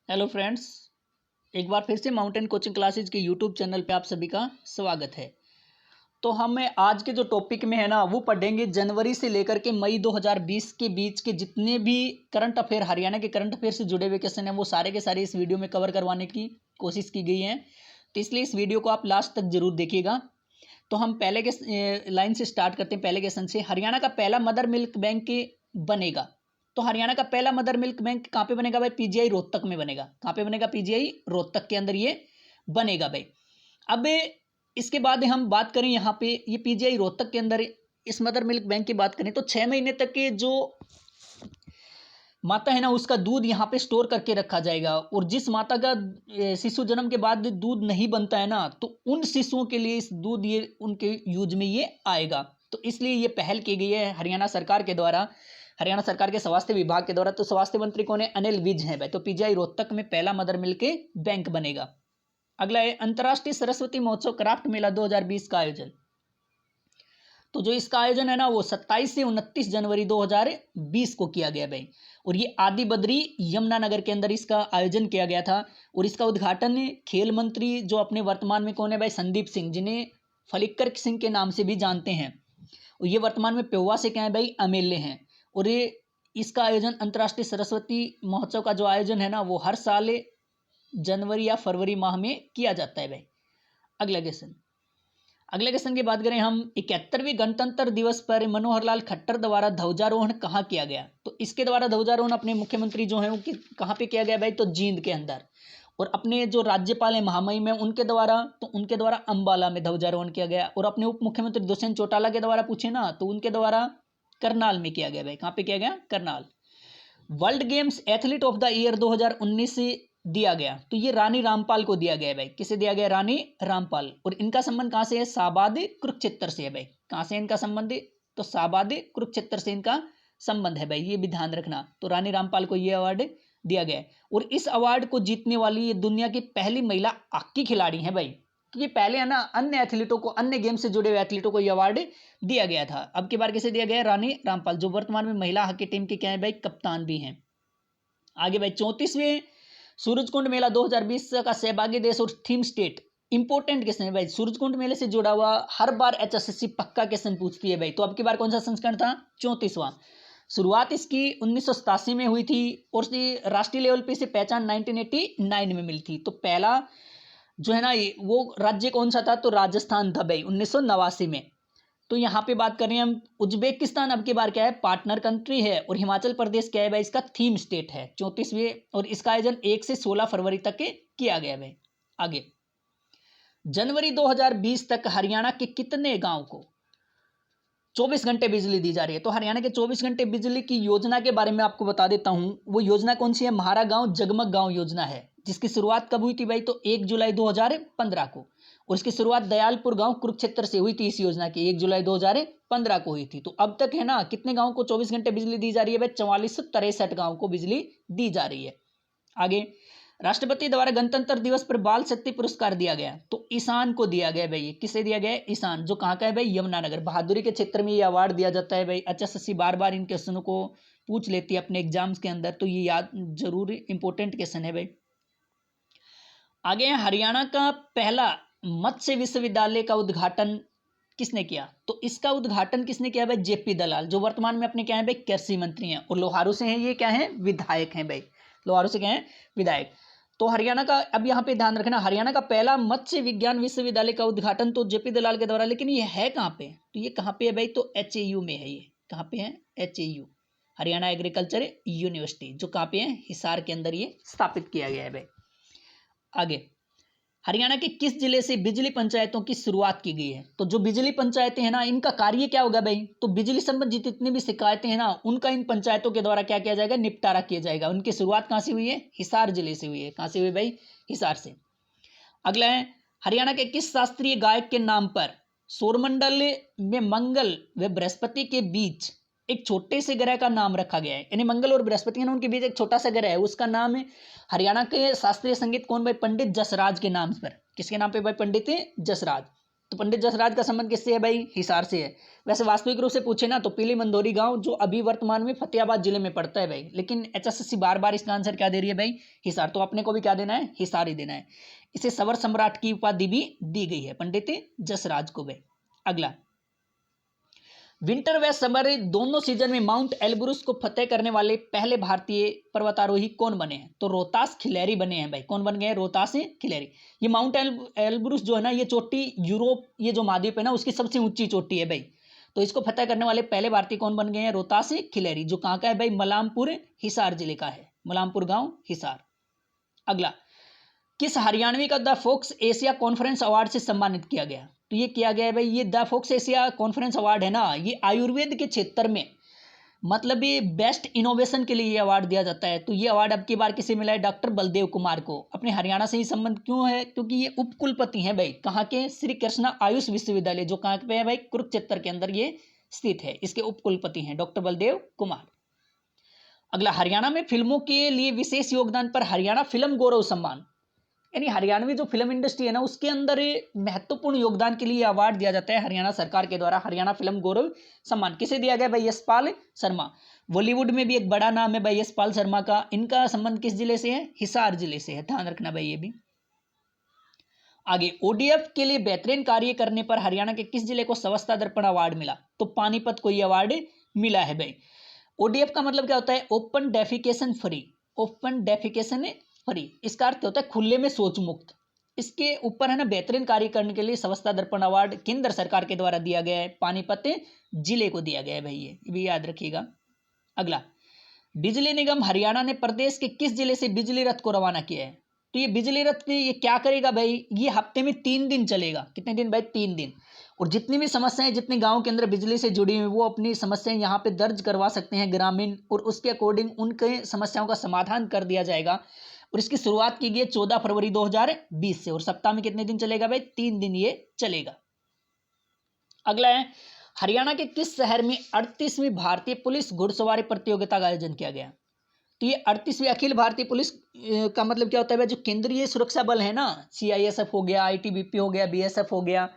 Hello friends, एक बार फिर से माउंटेन कोचिंग क्लासेज के यूट्यूब चैनल पे आप सभी का स्वागत है। तो हमें आज के जो टॉपिक में है ना वो पढ़ेंगे जनवरी से लेकर के मई 2020 के बीच के जितने भी करंट अफेयर, हरियाणा के करंट अफेयर से जुड़े हुए क्वेश्चन हैं वो सारे के सारे इस वीडियो में कवर करवाने की कोशिश की गई है। तो इसलिए इस वीडियो को आप लास्ट तक जरूर देखिएगा। तो हम पहले के लाइन से स्टार्ट करते हैं। पहले क्वेश्चन से, हरियाणा का पहला मदर मिल्क बैंक बनेगा। तो हरियाणा का पहला मदर मिल्क बैंक कहाँ पे बनेगा भाई? पीजीआई रोहतक में बनेगा। कहाँ पे बनेगा? पीजीआई रोहतक के अंदर ये बनेगा भाई। अब इसके बाद हम बात करें यहाँ पे, ये पीजीआई रोहतक के अंदर इस मदर मिल्क बैंक की बात करें तो 6 महीने तक के जो माता है ना उसका दूध यहाँ पे स्टोर करके रखा जाएगा। और जिस माता का शिशु जन्म के बाद दूध नहीं बनता है ना, तो उन शिशुओं के लिए इस दूध ये उनके यूज में ये आएगा। तो इसलिए ये पहल की गई है हरियाणा सरकार के द्वारा, हरियाणा सरकार के स्वास्थ्य विभाग के द्वारा। तो स्वास्थ्य मंत्री कौन है? अनिल विज है भाई। तो पीजीआई रोहतक में पहला मदर मिल्क बैंक बनेगा। अगला है अंतर्राष्ट्रीय सरस्वती महोत्सव क्राफ्ट मेला 2020 का आयोजन। तो जो इसका आयोजन है ना वो 27 से 29 जनवरी 2020 को किया गया भाई। और ये आदि बद्री यमुनानगर के अंदर इसका आयोजन किया गया था। और इसका उद्घाटन खेल मंत्री जो अपने वर्तमान में कौन है भाई? संदीप सिंह, जिन्हें फलिक्कर सिंह के नाम से भी जानते हैं। और ये वर्तमान में पेहुआ से क्या है भाई? एमएलए हैं। और ये इसका आयोजन अंतर्राष्ट्रीय सरस्वती महोत्सव का जो आयोजन है ना वो हर साल जनवरी या फरवरी माह में किया जाता है भाई। अगले क्वेश्चन की बात करें हम, 71वें गणतंत्र दिवस पर मनोहर लाल खट्टर द्वारा ध्वजारोहण कहाँ किया गया? तो इसके द्वारा ध्वजारोहण अपने मुख्यमंत्री जो है वो कहाँ पे किया गया भाई? तो जींद के अंदर। और अपने जो राज्यपाल है महामहिम में उनके द्वारा अंबाला में ध्वजारोहण किया गया। और अपने उप मुख्यमंत्री दुष्यंत चौटाला के द्वारा पूछे ना तो उनके द्वारा करनाल में किया गया भाई। कहाँ पे किया गया? Karnal. World games athlete of the year 2019 दिया गया। तो ये रानी रामपाल को दिया गया है भाई। किसे दिया गया? रानी रामपाल। और इनका संबंध कहाँ से है? शाहबाद कुरुक्षेत्र से है भाई। कहाँ से इनका संबंध है? तो शाहबाद कुरुक्षेत्र से इनका संबंध है भाई, ये भी ध्यान रखना। तो रानी रामपाल को ये अवार्ड दिया गया है। और इस अवार्ड को जीतने वाली ये दुनिया की पहली महिला हॉकी खिलाड़ी है भाई। क्योंकि पहले है ना अन्य एथलीटों को, अन्य गेम से जुड़े हुए एथलीटों को यह अवार्ड दिया गया था। अब की बार किसे दिया गया है? रानी रामपाल, जो वर्तमान में महिला हॉकी टीम के क्या है भाई? कप्तान भी हैं। आगे भाई 34वें सूरजकुंड मेला 2020 का सहभागी देश और थीम स्टेट। इंपोर्टेंट क्वेश्चन है भाई, सूरजकुंड मेले से जुड़ा हुआ हर बार एचएसएससी पक्का क्वेश्चन पूछती है भाई। तो अब की बार कौन सा संस्करण था? 34वां। शुरुआत इसकी 1987 में हुई थी और राष्ट्रीय लेवल पे इसे पहचान 1989 में मिली थी। तो पहला जो है ना वो राज्य कौन सा था? तो राजस्थान था भाई 1989 में। तो यहाँ पे बात करें हम, उज्बेकिस्तान अब की बार क्या है? पार्टनर कंट्री है। और हिमाचल प्रदेश क्या है भाई? इसका थीम स्टेट है 34वें। और इसका आयोजन 1 से 16 फरवरी तक किया गया भाई। आगे जनवरी 2020 तक हरियाणा के कितने गांव को 24 घंटे बिजली दी जा रही है? तो हरियाणा के 24 घंटे बिजली की योजना के बारे में आपको बता देता हूं। वो योजना कौन सी है? म्हारा गांव जगमग गांव योजना है, जिसकी शुरुआत कब हुई थी भाई? तो 1 जुलाई 2015 को। और इसकी शुरुआत दयालपुर गांव कुरुक्षेत्र से हुई थी। इस योजना की 1 जुलाई 2015 को हुई थी। तो अब तक है ना कितने गांव को 24 घंटे बिजली दी जा रही है भाई? 4463 गांव को बिजली दी जा रही है। आगे राष्ट्रपति द्वारा गणतंत्र दिवस पर बाल शक्ति पुरस्कार दिया गया। तो ईशान को दिया गया भाई। किसे दिया गया? ईशान, जो कहाँ का है भाई? यमुनानगर। बहादुरी के क्षेत्र में ये अवार्ड दिया जाता है भाई। एचएसएससी बार बार इन क्वेश्चनों को पूछ लेती है अपने एग्जाम्स के अंदर, तो ये याद जरूर इंपॉर्टेंट क्वेश्चन है भाई। आगे हरियाणा का पहला मत्स्य विश्वविद्यालय का उद्घाटन किसने किया? तो इसका उद्घाटन किसने किया भाई? जेपी दलाल, जो वर्तमान में अपने क्या है भाई? कृषि मंत्री हैं। और लोहारू से हैं, ये क्या है? विधायक हैं भाई। लोहारू से क्या है? विधायक। तो हरियाणा का, अब यहाँ पे ध्यान रखना, हरियाणा का पहला मत्स्य विज्ञान विश्वविद्यालय का उद्घाटन तो जेपी दलाल के द्वारा। लेकिन ये है कहाँ पे? तो ये कहाँ पे है भाई? तो एचएयू में है। ये कहाँ पे है? एचएयू, हरियाणा एग्रीकल्चर यूनिवर्सिटी, जो कहाँ पे है? हिसार के अंदर ये स्थापित किया गया है भाई। आगे हरियाणा के किस जिले से बिजली पंचायतों की शुरुआत की गई है? तो जो बिजली पंचायतें हैं ना इनका कार्य क्या होगा भाई? तो बिजली संबंधित जितनी भी शिकायतें हैं ना उनका इन पंचायतों के द्वारा क्या किया जाएगा? निपटारा किया जाएगा। उनकी शुरुआत कहाँ से हुई है? हिसार जिले से हुई है। कहाँ से हुई भाई? हिसार से। अगला है हरियाणा के किस शास्त्रीय गायक के नाम पर सौरमंडल में मंगल व बृहस्पति के बीच एक छोटे से ग्रह का नाम रखा गया है? यानी मंगल और बृहस्पति है ना उनके बीच एक छोटा सा ग्रह है, उसका नाम है हरियाणा के शास्त्रीय संगीत कौन भाई? पंडित जसराज के नाम पर। किसके नाम पे भाई? पंडित जसराज। तो पंडित जसराज का संबंध किससे है भाई? हिसार से है। वैसे वास्तविक रूप से पूछे ना तो पीली मंदोरी गांव जो अभी वर्तमान में फतेहाबाद जिले में पड़ता है भाई, लेकिन HSSC बार बार इसका आंसर क्या दे रही है भाई? हिसार। तो अपने को भी क्या देना है? हिसार ही देना है। इसे सवर सम्राट की उपाधि भी दी गई है पंडित जसराज को भाई। अगला, विंटर व समर दोनों सीजन में माउंट एल्ब्रुस को फतेह करने वाले पहले भारतीय पर्वतारोही कौन बने हैं? तो रोहतास खिलेरी बने हैं भाई। कौन बन गए हैं? रोहतास खिलेरी। ये माउंट एल्ब्रुस जो है ना, ये चोटी यूरोप, ये जो महाद्वीप है ना, उसकी सबसे ऊंची चोटी है भाई। तो इसको फतेह करने वाले पहले भारतीय कौन बन गए हैं? रोहतास खिलेरी, जो कहाँ का है भाई? मलामपुर हिसार जिले का है। मलामपुर गांव, हिसार। अगला, किस हरियाणवी का the folks Asia conference award से सम्मानित किया गया? तो ये किया गया है भाई, ये the folks Asia conference award है ना, ये आयुर्वेद के क्षेत्र में मतलब ये बेस्ट इनोवेशन के लिए ये अवार्ड दिया जाता है। तो ये अवार्ड अब की बार किसे मिला है? डॉक्टर बलदेव कुमार को। अपने हरियाणा से ही संबंध क्यों है? क्योंकि ये उपकुलपति हैं भाई। कहाँ के? श्री कृष्णा आयुष विश्वविद्यालय, जो कहाँ पे है भाई? कुरुक्षेत्र के अंदर ये स्थित है। इसके उपकुलपति हैं डॉक्टर बलदेव कुमार। अगला, हरियाणा में फिल्मों के लिए विशेष योगदान पर हरियाणा फिल्म गौरव सम्मान, यानी हरियाणवी जो फिल्म इंडस्ट्री है ना, उसके अंदर महत्वपूर्ण योगदान के लिए अवार्ड दिया जाता है हरियाणा सरकार के द्वारा। हरियाणा फिल्म गौरव सम्मान किसे दिया गया भाई? यशपाल शर्मा। बॉलीवुड में भी एक बड़ा नाम है भाई यशपाल शर्मा का। इनका संबंध किस जिले से है? हिसार जिले से है, ध्यान रखना भाई ये भी। आगे, ODF के लिए बेहतरीन कार्य करने पर हरियाणा के किस जिले को स्वच्छता दर्पण अवार्ड मिला? तो पानीपत को यह अवार्ड मिला है भाई। ODF का मतलब क्या होता है? Open defecation free. Open defecation free, इसका अर्थ होता है खुले में शौच मुक्त। इसके ऊपर है ना बेहतरीन कार्य करने के लिए स्वच्छता दर्पण अवार्ड केंद्र सरकार के द्वारा दिया गया है। पानीपत जिले को दिया गया है भाई, ये भी याद रखिएगा। अगला, बिजली निगम हरियाणा ने प्रदेश के किस जिले से बिजली रथ को रवाना किया है? तो ये बिजली रथ ये क्या करेगा भाई? ये हफ्ते में 3 दिन चलेगा। कितने दिन भाई? 3 दिन। और जितनी भी समस्याएं जितने गांव के अंदर बिजली से जुड़ी हुई, वो अपनी समस्याएं यहाँ पे दर्ज करवा सकते हैं ग्रामीण, और उसके अकॉर्डिंग उनके समस्याओं का समाधान कर दिया जाएगा। और इसकी शुरुआत की गई 14 फरवरी 2020 से, और सप्ताह में कितने दिन चलेगा भाई? 3 दिन ये चलेगा। अगला है, हरियाणा के किस शहर में 38वीं भारतीय पुलिस घुड़सवारी प्रतियोगिता का आयोजन किया गया? तो ये 38वीं अखिल भारतीय पुलिस का मतलब क्या होता है भाई? जो केंद्रीय सुरक्षा बल है ना, CISF हो गया, ITBP हो गया, BSF हो गया,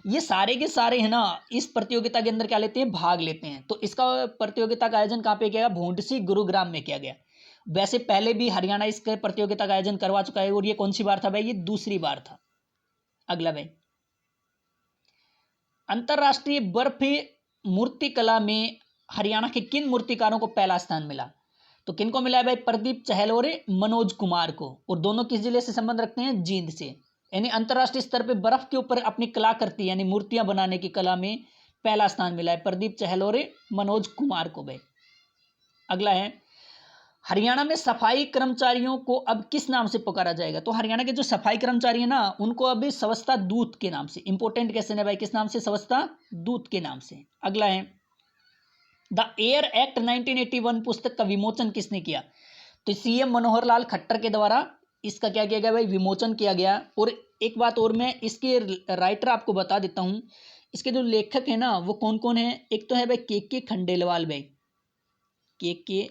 ये सारे के सारे है ना इस प्रतियोगिता के अंदर क्या लेते हैं? भाग लेते हैं। तो इसका प्रतियोगिता का आयोजन कहाँ पे किया गया? भूंडसी गुरुग्राम में किया गया। वैसे पहले भी हरियाणा इस प्रतियोगिता का आयोजन करवा चुका है, और ये कौन सी बार था भाई? ये दूसरी बार था। अगला भाई, अंतरराष्ट्रीय बर्फ मूर्तिकला में हरियाणा के किन मूर्तिकारों को पहला स्थान मिला? तो किन को मिला है भाई? प्रदीप चहल और मनोज कुमार को। और दोनों किस जिले से संबंध रखते हैं? जींद से। यानी अंतरराष्ट्रीय स्तर पे बर्फ के ऊपर अपनी कलाकृति यानी मूर्तियां बनाने की कला में पहला स्थान मिला है प्रदीप चहल और मनोज कुमार को भाई। अगला है, हरियाणा में सफाई कर्मचारियों को अब किस नाम से पुकारा जाएगा? तो हरियाणा के जो सफाई कर्मचारी है ना, उनको अभी स्वच्छता दूत के नाम से, इंपोर्टेंट क्वेश्चन है भाई, किस नाम से? स्वच्छता दूत के नाम से। अगला है, द एयर एक्ट 1981 पुस्तक का विमोचन किसने किया? तो CM मनोहर लाल खट्टर के द्वारा इसका क्या किया गया भाई? विमोचन किया गया। और एक बात और मैं इसके राइटर आपको बता देता हूं, इसके जो लेखक है ना वो कौन कौन है? एक तो है भाई KK खंडेलवाल भाई, KK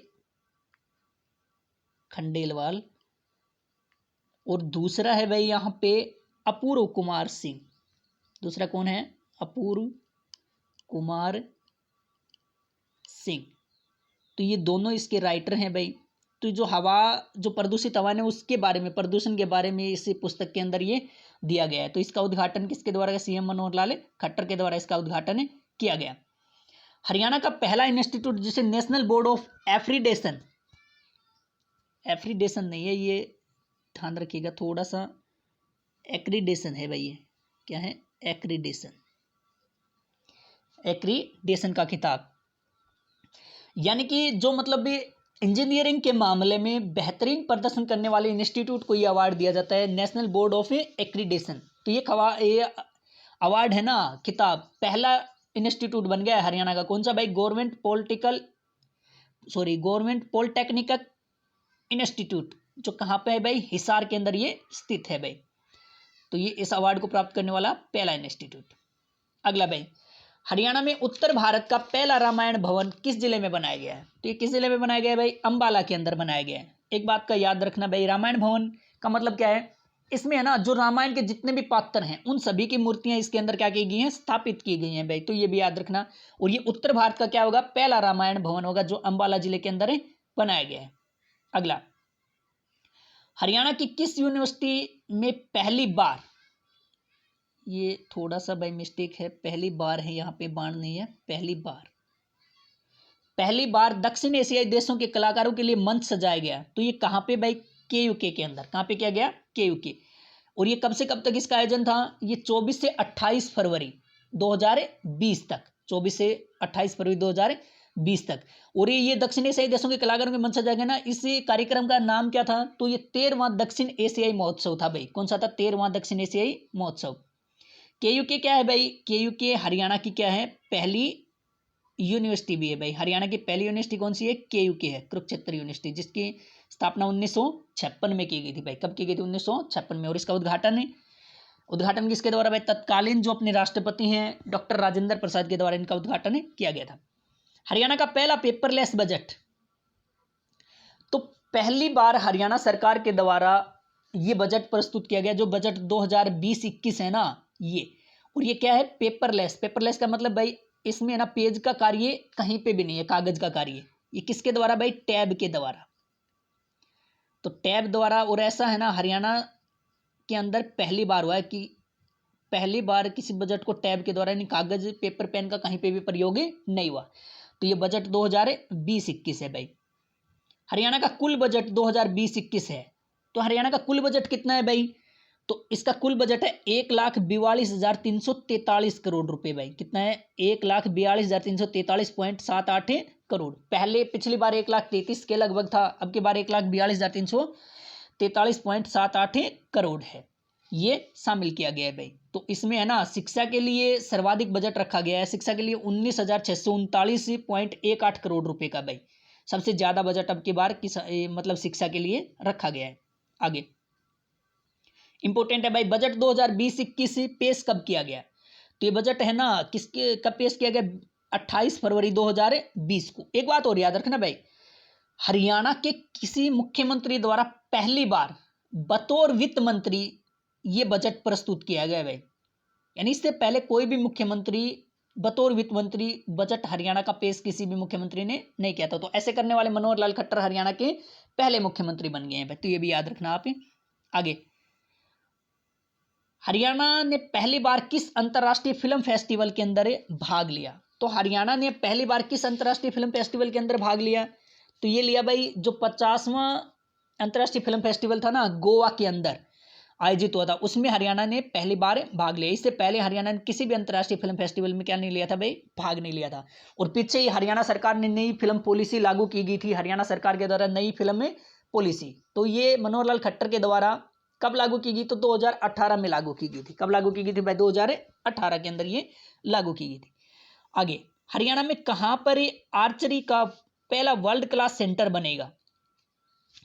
खंडेलवाल, और दूसरा है भाई यहाँ पे अपूर्व कुमार सिंह। दूसरा कौन है? अपूर्व कुमार सिंह। तो ये दोनों इसके राइटर हैं भाई। तो जो हवा, जो प्रदूषित हवा है उसके बारे में, प्रदूषण के बारे में इस पुस्तक के अंदर ये दिया गया है। तो इसका उद्घाटन किसके द्वारा? CM मनोहर लाल खट्टर के द्वारा इसका उद्घाटन किया गया। हरियाणा का पहला इंस्टीट्यूट जिसे नेशनल बोर्ड ऑफ एफ्रीडेशन, एफ्रीडेशन नहीं है ये, ध्यान रखिएगा थोड़ा सा, एक्रीडेशन है भाई। ये क्या है? एक्रीडेशन, एक्रीडेशन का खिताब, यानी कि जो मतलब इंजीनियरिंग के मामले में बेहतरीन प्रदर्शन करने वाले इंस्टीट्यूट को ये अवार्ड दिया जाता है, नेशनल बोर्ड ऑफ एक्रीडेशन। तो ये अवार्ड है ना, खिताब, पहला इंस्टीट्यूट बन गया है हरियाणा का। कौन सा भाई? गवर्नमेंट पॉलिटेक्निकल इंस्टीट्यूट, जो कहाँ पे है भाई? हिसार के अंदर ये स्थित है भाई। तो ये इस अवार्ड को प्राप्त करने वाला पहला इंस्टीट्यूट। अगला भाई, हरियाणा में उत्तर भारत का पहला रामायण भवन किस जिले में बनाया गया है? तो ये किस जिले में बनाया गया है भाई? अंबाला के अंदर बनाया गया है। एक बात का याद रखना भाई, रामायण भवन का मतलब क्या है? इसमें है ना जो रामायण के जितने भी पात्र हैं उन सभी की मूर्तियां इसके अंदर क्या की गई हैं, स्थापित की गई हैं भाई, तो ये भी याद रखना। और ये उत्तर भारत का क्या होगा, पहला रामायण भवन होगा जो अंबाला जिले के अंदर बनाया गया है। अगला, हरियाणा की किस यूनिवर्सिटी में पहली बार, ये थोड़ा सा भाई मिस्टेक है, पहली बार है यहाँ पे, बार नहीं है, पहली बार दक्षिण एशियाई देशों के कलाकारों के लिए मंच सजाया गया, तो ये कहाँ पे भाई, केयूके के अंदर। कहाँ पे किया गया, केयूके। और ये कब से कब तक इसका आयोजन था, ये 24 से 28 फरवरी 2020 तक, 24 से 28 फरवरी 2020 तक। और ये दक्षिण एशियाई देशों के कलाकारों के मंच सजाया गया ना, इस कार्यक्रम का नाम क्या था, तो ये 13वां दक्षिण एशियाई महोत्सव था भाई। कौन सा था, 13वां दक्षिण एशियाई महोत्सव। केयूके क्या है भाई, केयूके हरियाणा की क्या है, पहली यूनिवर्सिटी भी है भाई। हरियाणा की पहली यूनिवर्सिटी कौन सी है, केयूके है, कुरुक्षेत्र यूनिवर्सिटी, जिसकी स्थापना 1956 में की गई थी भाई। कब की गई थी, 1956 में। और इसका उद्घाटन किसके द्वारा भाई, तत्कालीन जो अपने राष्ट्रपति हैं डॉक्टर राजेंद्र प्रसाद के द्वारा इनका उद्घाटन किया गया था। हरियाणा का पहला पेपरलेस बजट, तो पहली बार हरियाणा सरकार के द्वारा ये बजट प्रस्तुत किया गया, जो बजट 2020-21 है ना ये। और ये क्या है, पेपरलेस का मतलब भाई इसमें ना पेज का कार्य कहीं पे भी नहीं है, कागज का कार्य। ये किसके द्वारा भाई, टैब के द्वारा, तो टैब द्वारा। और ऐसा है ना, हरियाणा के अंदर पहली बार हुआ है कि पहली बार किसी बजट को टैब के द्वारा, यानी कागज पेपर पेन का कहीं पे भी प्रयोग नहीं हुआ। तो ये बजट 2020-21 है भाई। हरियाणा का कुल बजट 2020-21 है, तो हरियाणा का कुल बजट कितना है भाई, तो इसका कुल बजट है 1,42,343 करोड़ रुपए भाई। कितना है, 1,42,343.78 करोड़। पहले पिछली बार 1,33,00,000 के लगभग था, अब की बार 1,42,343.78 करोड़ है, ये शामिल किया गया है भाई। तो इसमें है ना शिक्षा के लिए सर्वाधिक बजट रखा गया है, शिक्षा के लिए 19,639.18 करोड़ रुपए का भाई, सबसे ज्यादा बजट अब की बार मतलब शिक्षा के लिए रखा गया है। आगे इंपोर्टेंट है भाई, बजट 2020-21 पेश कब किया गया, तो ये बजट है ना किसके कब पेश किया गया, 28 फरवरी 2020 को। एक बात और याद रखना भाई, हरियाणा के किसी मुख्यमंत्री द्वारा पहली बार बतौर वित्त मंत्री ये बजट प्रस्तुत किया गया भाई, यानी इससे पहले कोई भी मुख्यमंत्री बतौर वित्त मंत्री बजट हरियाणा का पेश किसी भी मुख्यमंत्री ने नहीं किया था। तो ऐसे करने वाले मनोहर लाल खट्टर हरियाणा के पहले मुख्यमंत्री बन गए हैं भाई, तो ये भी याद रखना आप। आगे, हरियाणा ने पहली बार किस अंतर्राष्ट्रीय फिल्म फेस्टिवल के अंदर भाग लिया, तो हरियाणा ने पहली बार किस अंतर्राष्ट्रीय फिल्म फेस्टिवल के अंदर भाग लिया, तो ये लिया भाई जो 50वां अंतर्राष्ट्रीय फिल्म फेस्टिवल था ना गोवा के अंदर आयोजित हुआ था, उसमें हरियाणा ने पहली बार भाग लिया। इससे पहले हरियाणा ने किसी भी अंतर्राष्ट्रीय फिल्म फेस्टिवल में क्या नहीं लिया था भाई, भाग नहीं लिया था। और पीछे ही हरियाणा सरकार ने नई फिल्म पॉलिसी लागू की गई थी, हरियाणा सरकार के द्वारा नई फिल्म में पॉलिसी, तो ये मनोहर लाल खट्टर के द्वारा कब लागू की गई, तो 2018 में लागू की गई थी। कब लागू की गई थी भाई, 2018 के अंदर ये लागू की गई थी। आगे, हरियाणा में कहां पर आर्चरी का पहला वर्ल्ड क्लास सेंटर बनेगा,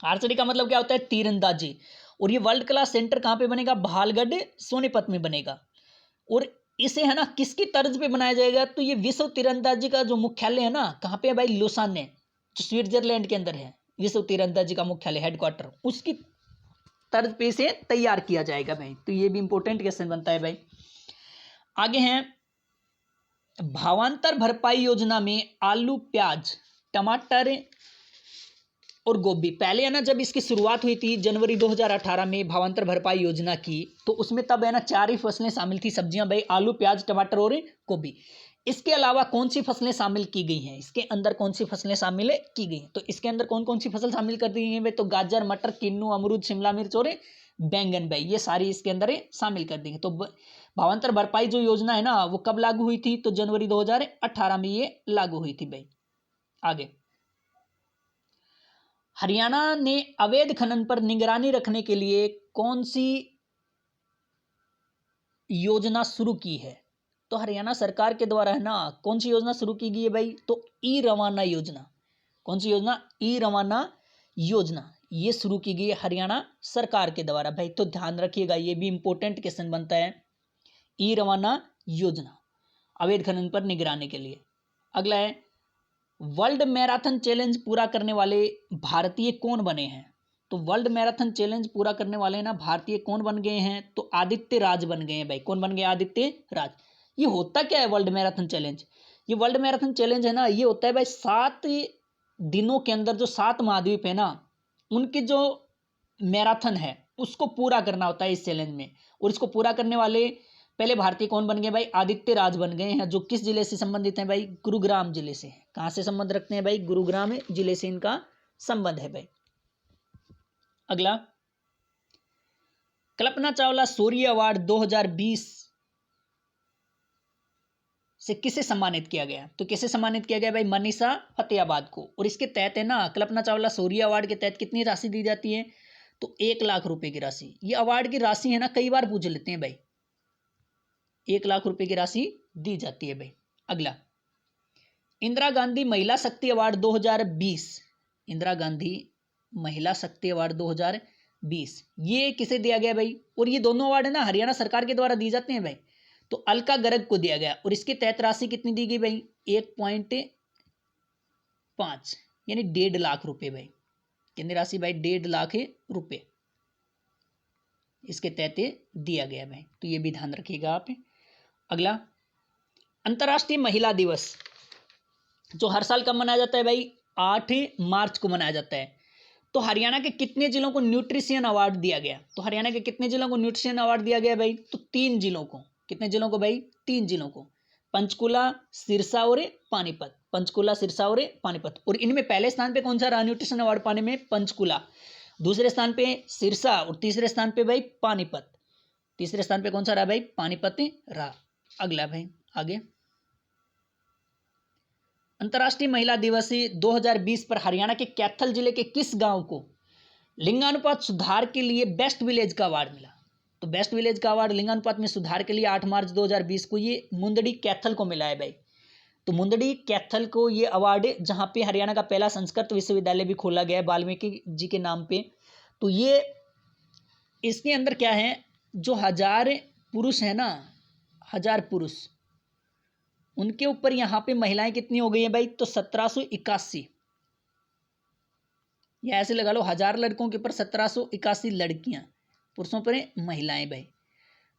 आर्चरी का मतलब क्या होता है, तीरंदाजी। और ये वर्ल्ड क्लास सेंटर कहां पे बनेगा, भालगढ़ सोनीपत में बनेगा। और इसे है ना किसकी तर्ज पे बनाया जाएगा, तो ये विश्व तीरंदाजी का जो मुख्यालय है ना कहां पे है भाई, लुसाने, जो स्विट्जरलैंड के अंदर है, विश्व तीरंदाजी का मुख्यालय हेडक्वार्टर, उसकी तर्ज पे से तैयार किया जाएगा भाई। तो ये भी इंपॉर्टेंट क्वेश्चन बनता है भाई। आगे हैं, भावांतर भरपाई योजना में आलू, प्याज, टमाटर और गोभी, पहले है ना जब इसकी शुरुआत हुई थी जनवरी 2018 में भावांतर भरपाई योजना की, तो उसमें तब है ना 4 ही फसलें शामिल थी, सब्जियां भाई, आलू, प्याज, टमाटर और गोभी। इसके अलावा कौन सी फसलें शामिल की गई हैं, इसके अंदर कौन सी फसलें शामिल की गई हैं, तो इसके अंदर कौन कौन सी फसल शामिल कर दी गई है भाई, तो गाजर, मटर, किन्नू, अमरूद, शिमला मिर्च और बैंगन भाई, ये सारी इसके अंदर शामिल कर दी गई। तो भावांतर भरपाई जो योजना है ना वो कब लागू हुई थी, तो जनवरी 2018 में ये लागू हुई थी भाई। आगे, हरियाणा ने अवैध खनन पर निगरानी रखने के लिए कौन सी योजना शुरू की है, तो हरियाणा सरकार के द्वारा है ना कौन सी योजना शुरू की गई है भाई, तो ई रवाना योजना। कौन सी योजना, ई रवाना योजना, ये शुरू की गई है हरियाणा सरकार के द्वारा भाई। तो ध्यान रखिएगा, ये भी इंपॉर्टेंट क्वेश्चन बनता है, ई रवाना योजना अवैध खनन पर निगरानी के लिए। अगला है, वर्ल्ड मैराथन चैलेंज पूरा करने वाले भारतीय कौन बने हैं, तो वर्ल्ड मैराथन चैलेंज पूरा करने वाले ना भारतीय कौन बन गए हैं, तो आदित्य राज बन गए हैं भाई। कौन बन गए? आदित्य राज। ये होता क्या है वर्ल्ड मैराथन चैलेंज? ये वर्ल्ड मैराथन चैलेंज है ना, ये होता है भाई 7 दिनों के अंदर जो 7 महाद्वीप है ना, उनकी जो मैराथन है उसको पूरा करना होता है इस चैलेंज में। और इसको पूरा करने वाले पहले भारतीय कौन बन गए भाई? आदित्य राज बन गए हैं, जो किस जिले से संबंधित हैं भाई? गुरुग्राम जिले से। कहां से संबंध रखते हैं भाई? गुरुग्राम जिले से इनका संबंध है भाई। अगला, कल्पना चावला शौर्य अवार्ड 2020 से किसे सम्मानित किया गया? तो किसे सम्मानित किया गया भाई? मनीषा फतेहाबाद को। और इसके तहत है ना, कल्पना चावला शौर्य अवार्ड के तहत कितनी राशि दी जाती है? तो 1 लाख रुपए की राशि। ये अवार्ड की राशि है ना, कई बार पूछ लेते हैं भाई। 1 लाख रुपए की राशि दी जाती है भाई। अगला, इंदिरा गांधी महिला शक्ति अवार्ड 2020। इंदिरा गांधी महिला शक्ति अवार्ड 2020 ये किसे दिया गया भाई? और ये दोनों अवार्ड है ना हरियाणा सरकार के द्वारा दिए जाते हैं भाई। तो अलका गर्ग को दिया गया। और इसके तहत राशि कितनी दी गई भाई? 1.5 यानी 1.5 लाख रुपए भाई। कितनी राशि भाई? 1.5 लाख रुपए इसके तहत दिया गया भाई। तो ये भी ध्यान रखिएगा आप। अगला, अंतर्राष्ट्रीय महिला दिवस जो हर साल कब मनाया जाता है भाई? 8 मार्च को मनाया जाता है। तो हरियाणा के कितने जिलों को न्यूट्रिशियन अवार्ड दिया गया? तो हरियाणा के कितने जिलों को न्यूट्रिशियन अवार्ड दिया गया भाई? तो 3 जिलों को। कितने जिलों को भाई? 3 जिलों को, पंचकुला, सिरसा और पानीपत। पंचकुला, सिरसा और पानीपत। और इनमें पहले स्थान पे कौन सा रहा न्यूट्रिशन अवार्ड पाने में? पंचकुला। दूसरे स्थान पे सिरसा और तीसरे स्थान पे भाई पानीपत। तीसरे स्थान पे कौन सा रहा भाई? पानीपत रहा। अगला भाई आगे, अंतर्राष्ट्रीय महिला दिवस 2020 पर हरियाणा के कैथल जिले के किस गांव को लिंगानुपात सुधार के लिए बेस्ट विलेज का अवार्ड मिला? तो बेस्ट विलेज का अवार्ड लिंगानुपात में सुधार के लिए 8 मार्च 2020 को ये मुंदड़ी कैथल को मिला है भाई। तो मुंदड़ी कैथल को ये अवार्ड, जहां पे हरियाणा का पहला संस्कृत विश्वविद्यालय भी खोला गया है वाल्मीकि जी के नाम पे। तो ये इसके अंदर क्या है, जो 1000 पुरुष है ना, 1000 पुरुष, उनके ऊपर यहाँ पे महिलाएं कितनी हो गई है भाई? तो 1781। या ऐसे लगा लो, 1000 लड़कों के ऊपर 1781 लड़कियां, पुरुषों पर महिलाएं भाई।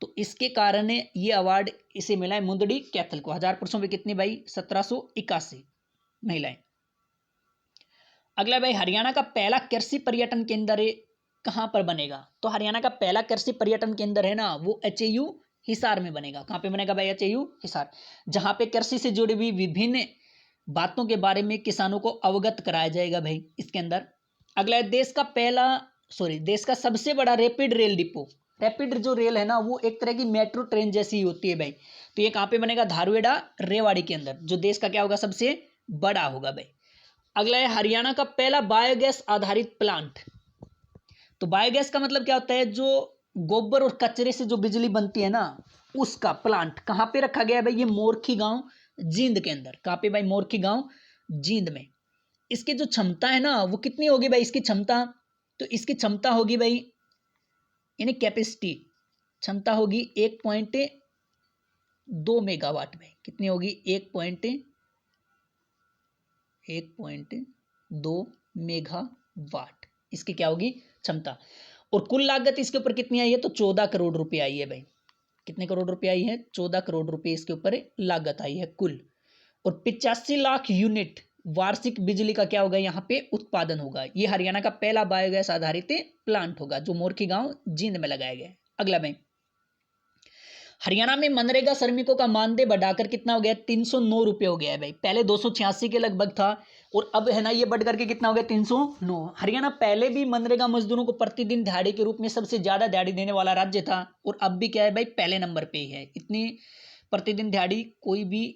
तो इसके कारण ये अवार्ड इसे मिला है मुंदड़ी कैथल को। 1000 पुरुषों पे कितनी भाई? 1781 महिलाएं। अगला भाई, हरियाणा का पहला कृषि पर्यटन केंद्र कहां पर बनेगा? तो हरियाणा का पहला कृषि पर्यटन केंद्र है ना, वो HAU हिसार में बनेगा। कहां पे बनेगा भाई? HAU हिसार, जहां पे कृषि से जुड़ी हुई विभिन्न बातों के बारे में किसानों को अवगत कराया जाएगा भाई इसके अंदर। अगला है, देश का सबसे बड़ा रैपिड रेल डिपो। रैपिड जो रेल है ना, वो एक तरह की मेट्रो ट्रेन जैसी ही होती है भाई। तो ये कहां पे बनेगा? धारवेड़ा रेवाड़ी के अंदर, जो देश का क्या होगा? सबसे बड़ा होगा भाई। अगला है, हरियाणा का पहला बायोगैस आधारित प्लांट। तो बायोगैस का मतलब क्या होता है? जो गोबर और कचरे से जो बिजली बनती है ना, उसका प्लांट कहां पे रखा गया है भाई? ये मोरखी गांव जींद के अंदर। कहां पे भाई? मोरखी गांव जींद में। इसकी जो क्षमता है ना, वो कितनी होगी भाई इसकी क्षमता? तो इसकी क्षमता होगी भाई, यानी कैपेसिटी, क्षमता होगी 1.2 मेगावाट भाई। कितनी होगी? 1.2 मेगावाट इसकी क्या होगी? क्षमता। और कुल लागत इसके ऊपर कितनी आई है? तो 14 करोड़ रुपए आई है भाई। कितने करोड़ रुपए आई है? 14 करोड़ रुपए इसके ऊपर लागत आई है कुल। और 85 लाख यूनिट वार्षिक बिजली का क्या होगा? यहाँ पे उत्पादन होगा। ये हरियाणा का पहला बायोगैस आधारित प्लांट होगा, जो मोरखी गांव जींद में लगाया गया है। अगला भाई, हरियाणा में मनरेगा श्रमिकों का मानदेय बढ़ाकर कितना हो गया? 309 रुपए हो गया है भाई। पहले 286 के लगभग था, और अब है ना ये बढ़ करके कितना हो गया? 309। हरियाणा पहले भी मनरेगा मजदूरों को प्रतिदिन दिहाड़ी के रूप में सबसे ज्यादा दिहाड़ी देने वाला राज्य था, और अब भी क्या है भाई? पहले नंबर पे ही है। इतनी प्रतिदिन दिहाड़ी कोई भी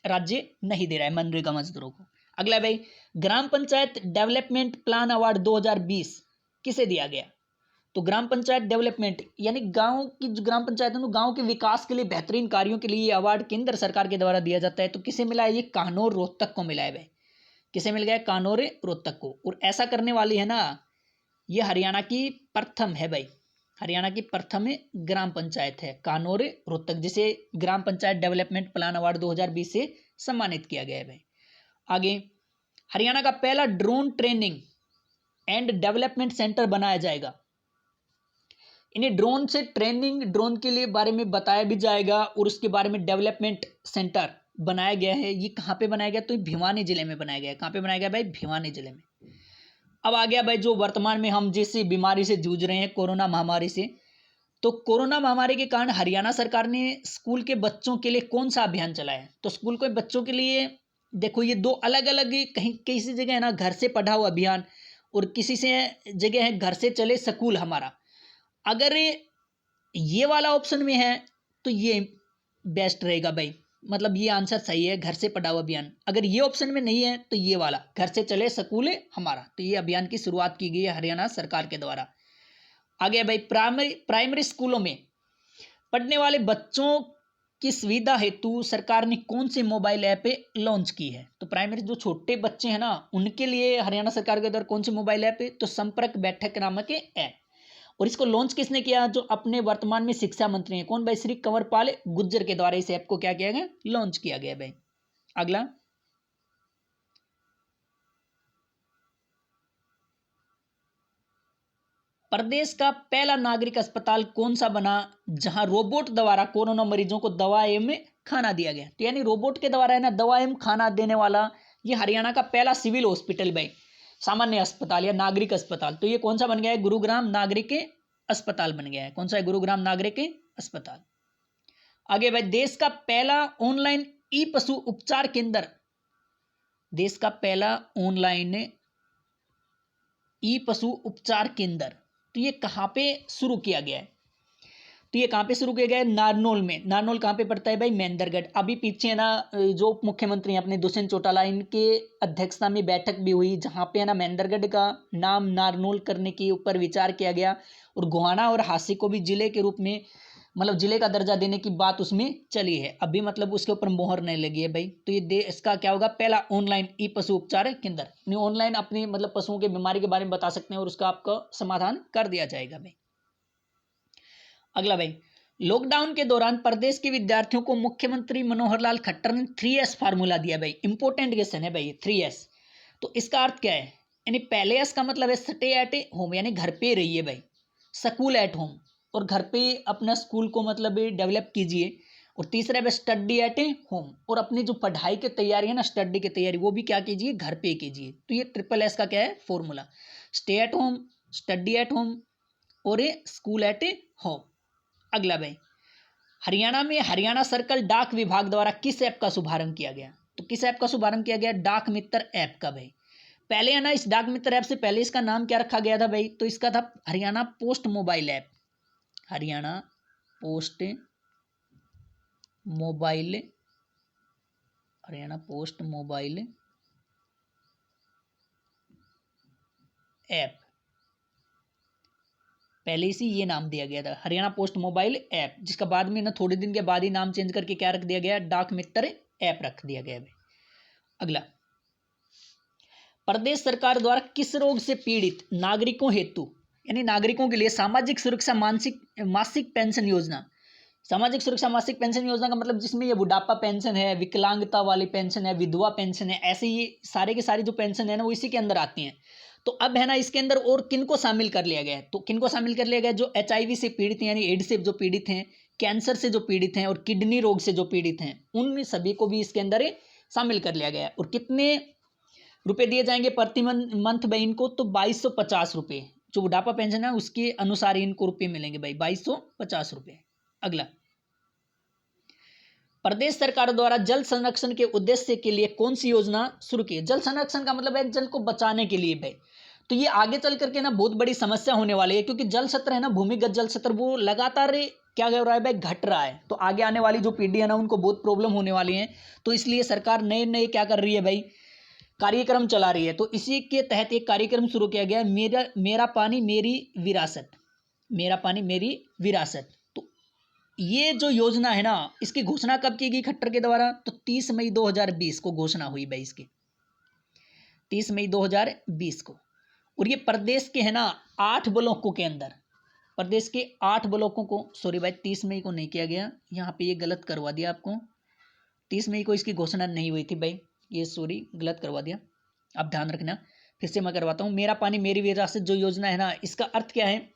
राज्य नहीं दे रहा है मनरेगा मजदूरों को। अगला भाई, ग्राम पंचायत डेवलपमेंट प्लान अवार्ड 2020 किसे दिया गया? तो ग्राम पंचायत डेवलपमेंट यानी गांव की जो ग्राम पंचायत है, गांव के विकास के लिए बेहतरीन कार्यों के लिए ये अवार्ड केंद्र सरकार के द्वारा दिया जाता है। तो किसे मिला है? ये कानौर रोहतक को मिला है भाई। किसे मिल गया? कानौर रोहतक को। और ऐसा करने वाली है ना, ये हरियाणा की प्रथम है भाई। हरियाणा की प्रथम ग्राम पंचायत है कानौर रोहतक, जिसे ग्राम पंचायत डेवलपमेंट प्लान अवार्ड 2020 से सम्मानित किया गया है भाई। आगे, हरियाणा का पहला drone training and development centre बनाया जाएगा। इन्हें ड्रोन से ट्रेनिंग, ड्रोन के लिए बारे में बताया भी जाएगा और उसके बारे में डेवलपमेंट सेंटर बनाया गया है। ये कहाँ पे बनाया गया? तो भिवानी जिले में बनाया गया है। कहाँ पे बनाया गया भाई? भिवानी जिले में। अब आ गया भाई जो वर्तमान में हम जिस बीमारी से जूझ रहे हैं, कोरोना महामारी से। तो कोरोना महामारी के कारण हरियाणा सरकार ने स्कूल के बच्चों के लिए कौन सा अभियान चलाया है? तो स्कूल के बच्चों के लिए देखो, ये दो अलग अलग, कहीं किसी जगह है ना घर से पढ़ाओ अभियान, और किसी से जगह है घर से चले स्कूल हमारा। अगर ये वाला ऑप्शन में है तो ये बेस्ट रहेगा भाई, मतलब ये आंसर सही है, घर से पढ़ाओ अभियान। अगर ये ऑप्शन में नहीं है तो ये वाला, घर से चले स्कूल हमारा। तो ये अभियान की शुरुआत की गई है हरियाणा सरकार के द्वारा। आगे भाई प्राइमरी स्कूलों में पढ़ने वाले बच्चों की सुविधा हेतु सरकार ने कौन सी मोबाइल ऐप लॉन्च की है? तो प्राइमरी जो छोटे बच्चे हैं ना, उनके लिए हरियाणा सरकार के द्वारा कौन सी मोबाइल ऐप है? तो संपर्क बैठक नामक ऐप। और इसको लॉन्च किसने किया? जो अपने वर्तमान में शिक्षा मंत्री हैं, कौन भाई? श्री कंवरपाल गुर्जर के द्वारा इस ऐप को क्या किया गया? लॉन्च किया गया भाई। अगला, प्रदेश का पहला नागरिक अस्पताल कौन सा बना जहां रोबोट द्वारा कोरोना मरीजों को दवा एवं खाना दिया गया? तो यानी रोबोट के द्वारा है ना दवा एवं खाना देने वाला ये हरियाणा का पहला सिविल हॉस्पिटल भाई, सामान्य अस्पताल या नागरिक अस्पताल। तो ये कौन सा बन गया है? गुरुग्राम नागरिक अस्पताल बन गया है। कौन सा है? गुरुग्राम नागरिक अस्पताल। आगे भाई, देश का पहला ऑनलाइन ई पशु उपचार केंद्र, देश का पहला ऑनलाइन ई पशु उपचार केंद्र, तो ये कहाँ पे शुरू किया गया है? तो ये कहाँ पे शुरू किया गया है? नारनौल में। नारनौल कहाँ पे पड़ता है भाई? महेंद्रगढ़। अभी पीछे है ना जो उप मुख्यमंत्री हैं अपने दुष्यंत चौटाला, इनके अध्यक्षता में बैठक भी हुई, जहाँ पे है ना महेंद्रगढ़ का नाम नारनौल करने के ऊपर विचार किया गया, और गोहाना और हांसी को भी जिले के रूप में, मतलब जिले का दर्जा देने की बात उसमें चली है। अभी मतलब उसके ऊपर मोहर नहीं लगी है भाई। तो ये इसका क्या होगा? पहला ऑनलाइन ई पशु उपचार केंद्र। ऑनलाइन अपनी मतलब पशुओं की बीमारी के बारे में बता सकते हैं और उसका आपका समाधान कर दिया जाएगा भाई। अगला भाई, लॉकडाउन के दौरान प्रदेश के विद्यार्थियों को मुख्यमंत्री मनोहर लाल खट्टर ने 3S फार्मूला दिया भाई। इंपॉर्टेंट क्वेश्चन है भाई 3S। तो इसका अर्थ क्या है? यानी पहले एस का मतलब है स्टे एट होम, यानी घर पे रहिए भाई, स्कूल एट होम, और घर पे अपना स्कूल को मतलब डेवलप कीजिए। और तीसरा है स्टडी एट होम, और अपनी जो पढ़ाई की तैयारी है ना, स्टडी की तैयारी, वो भी क्या कीजिए? घर पे कीजिए। तो ये ट्रिपल एस का क्या है? Formula, stay at home, study at home और स्कूल एट होम। अगला भाई, हरियाणा में हरियाणा सर्कल डाक विभाग द्वारा किस ऐप का शुभारंभ किया गया? तो किस ऐप का शुभारंभ किया गया? डाक मित्र ऐप का भाई। पहले है ना इस डाक मित्र ऐप से पहले इसका नाम क्या रखा गया था भाई? तो इसका था Haryana post mobile app. Haryana post mobile, Haryana post mobile app, पहले से ये नाम दिया गया था हरियाणा पोस्ट मोबाइल ऐप, जिसका बाद में ना थोड़े दिन के बाद ही नाम चेंज करके क्या रख दिया गया? डाक मित्र ऐप रख दिया गया भाई। अगला, प्रदेश सरकार द्वारा किस रोग से पीड़ित नागरिकों हेतु, यानी नागरिकों के लिए सामाजिक सुरक्षा मासिक पेंशन योजना, सामाजिक सुरक्षा मासिक पेंशन योजना का मतलब जिसमें ये बुढ़ापा पेंशन है, विकलांगता वाली पेंशन है, विधवा पेंशन है, ऐसे ये सारे के सारे जो पेंशन है ना वो इसी के अंदर आती हैं। तो अब है ना इसके अंदर और किनको शामिल कर लिया गया है? तो किनको शामिल कर लिया गया? जो HIV से पीड़ित हैं, यानी एड्स से जो पीड़ित हैं, कैंसर से जो पीड़ित हैं और किडनी रोग से जो पीड़ित हैं, उन सभी को भी इसके अंदर शामिल कर लिया गया है। और कितने रुपए दिए जाएंगे प्रति मंथ भाई इनको? तो 2250 रुपये, जो बुढ़ापा पेंशन है उसके अनुसार इनको रुपये मिलेंगे भाई, 2250 रुपये। अगला, प्रदेश सरकार द्वारा जल संरक्षण के उद्देश्य के लिए कौन सी योजना शुरू की? जल संरक्षण का मतलब है जल को बचाने के लिए भाई। तो ये आगे चल करके ना बहुत बड़ी समस्या होने वाली है, क्योंकि जल स्तर है ना, भूमिगत जल स्तर वो लगातार क्या कर रहा है भाई? घट रहा है। तो आगे आने वाली जो पीढ़ी है ना उनको बहुत प्रॉब्लम होने वाली है। तो इसलिए सरकार नए नए क्या कर रही है भाई? कार्यक्रम चला रही है। तो इसी के तहत एक कार्यक्रम शुरू किया गया है, मेरा पानी मेरी विरासत, मेरा पानी मेरी विरासत। तो ये जो योजना है ना, इसकी घोषणा कब की गई खट्टर के द्वारा? तो 30 मई 2020 को घोषणा हुई भाई इसकी, 30 मई 2020 को। और ये प्रदेश के है ना 8 ब्लॉकों के अंदर, प्रदेश के 8 ब्लॉकों को, सॉरी भाई 30 मई को नहीं किया गया, यहाँ पे ये गलत करवा दिया आपको, 30 मई को इसकी घोषणा नहीं हुई थी भाई, ये सॉरी गलत करवा दिया, आप ध्यान रखना। फिर से मैं करवाता हूँ। मेरा पानी मेरी विरासत जो योजना है ना, इसका अर्थ क्या है?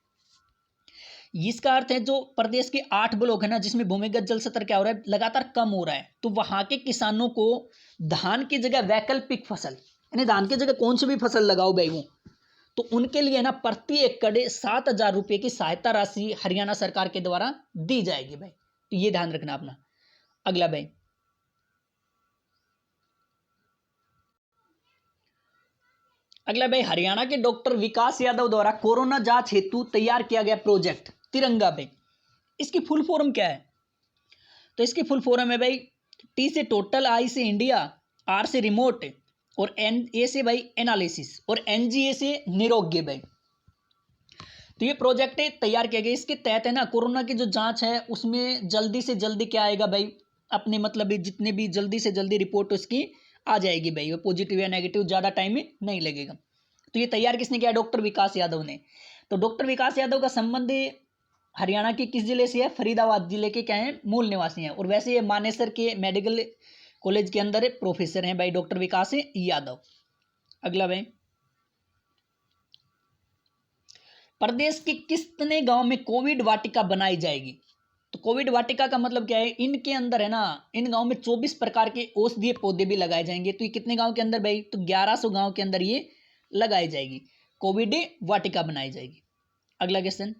इसका अर्थ है जो प्रदेश के 8 ब्लॉक है ना, जिसमें भूमिगत जल स्तर क्या हो रहा है, लगातार कम हो रहा है, तो वहां के किसानों को धान की जगह वैकल्पिक फसल, यानी धान की जगह कौन सी भी फसल लगाओ भाई वो, तो उनके लिए ना प्रति एकड़ 7,000 रुपये की सहायता राशि हरियाणा सरकार के द्वारा दी जाएगी भाई। तो ये ध्यान रखना अपना। अगला भाई, हरियाणा के डॉक्टर विकास यादव द्वारा कोरोना जांच हेतु तैयार किया गया प्रोजेक्ट तिरंगा भाई, इसकी फुल फॉर्म क्या है? तो इसकी फुल फॉर्म है भाई, टी से टोटल, आई से इंडिया, आर से रिमोट, और एन ए से भाई एनालिसिस, और एनजीए से निरोग्य भाई। तो ये प्रोजेक्ट तैयार किया गया, इसके तहत है ना कोरोना की जो जांच है उसमें जल्दी से जल्दी क्या आएगा भाई, अपने मतलब जितने भी जल्दी से जल्दी रिपोर्ट उसकी आ जाएगी भाई, वो पॉजिटिव या नेगेटिव ज़्यादा टाइम में नहीं लगेगा। तो ये तैयार किसने किया? डॉक्टर विकास यादव ने। तो डॉक्टर विकास यादव का संबंध हरियाणा के किस जिले से है? फरीदाबाद जिले के क्या है, मूल निवासी हैं, और वैसे ये मानेसर के मेडिकल कॉलेज के अंदर प्रोफेसर हैं भाई डॉक्टर विकास यादव। अगला भाई, प्रदेश के कितने गांव में कोविड वाटिका बनाई जाएगी? तो कोविड वाटिका का मतलब क्या है? इनके अंदर है ना, इन गांव में 24 प्रकार के औषधीय पौधे भी लगाए जाएंगे। तो ये कितने गांव के अंदर भाई? तो 1100 गांव के अंदर ये लगाई जाएगी, कोविड वाटिका बनाई जाएगी। अगला क्वेश्चन,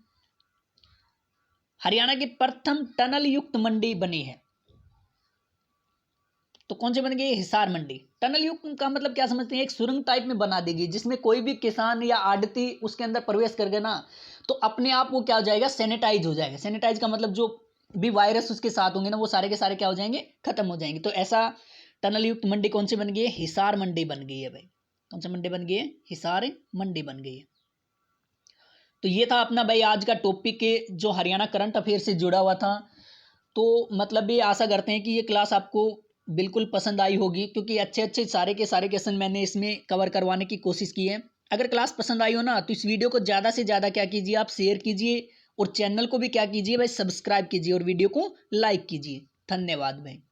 हरियाणा की प्रथम टनल युक्त मंडी बनी है, तो कौन सी बन गई? हिसार मंडी। टनल युक्त का मतलब क्या समझते हैं? एक सुरंग टाइप में बना देगी, जिसमें कोई भी किसान या आड़ती उसके अंदर प्रवेश कर गया ना, तो अपने आप वो क्या हो जाएगा? सैनिटाइज हो जाएगा। सैनिटाइज का मतलब जो भी वायरस उसके साथ होंगे ना, वो सारे के सारे क्या हो जाएंगे? खत्म हो जाएंगे। तो ऐसा टनल युक्त मंडी कौन सी बन गई है? हिसार मंडी बन गई है भाई। कौन सी मंडी बन गई है? हिसार मंडी बन गई है। तो ये था अपना भाई आज का टॉपिक के जो हरियाणा करंट अफेयर से जुड़ा हुआ था। तो मतलब ये आशा करते हैं कि ये क्लास आपको बिल्कुल पसंद आई होगी, क्योंकि अच्छे अच्छे सारे के सारे क्वेश्चन मैंने इसमें कवर करवाने की कोशिश की है। अगर क्लास पसंद आई हो ना, तो इस वीडियो को ज़्यादा से ज़्यादा क्या कीजिए, आप शेयर कीजिए, और चैनल को भी क्या कीजिए भाई, सब्सक्राइब कीजिए, और वीडियो को लाइक कीजिए। धन्यवाद भाई।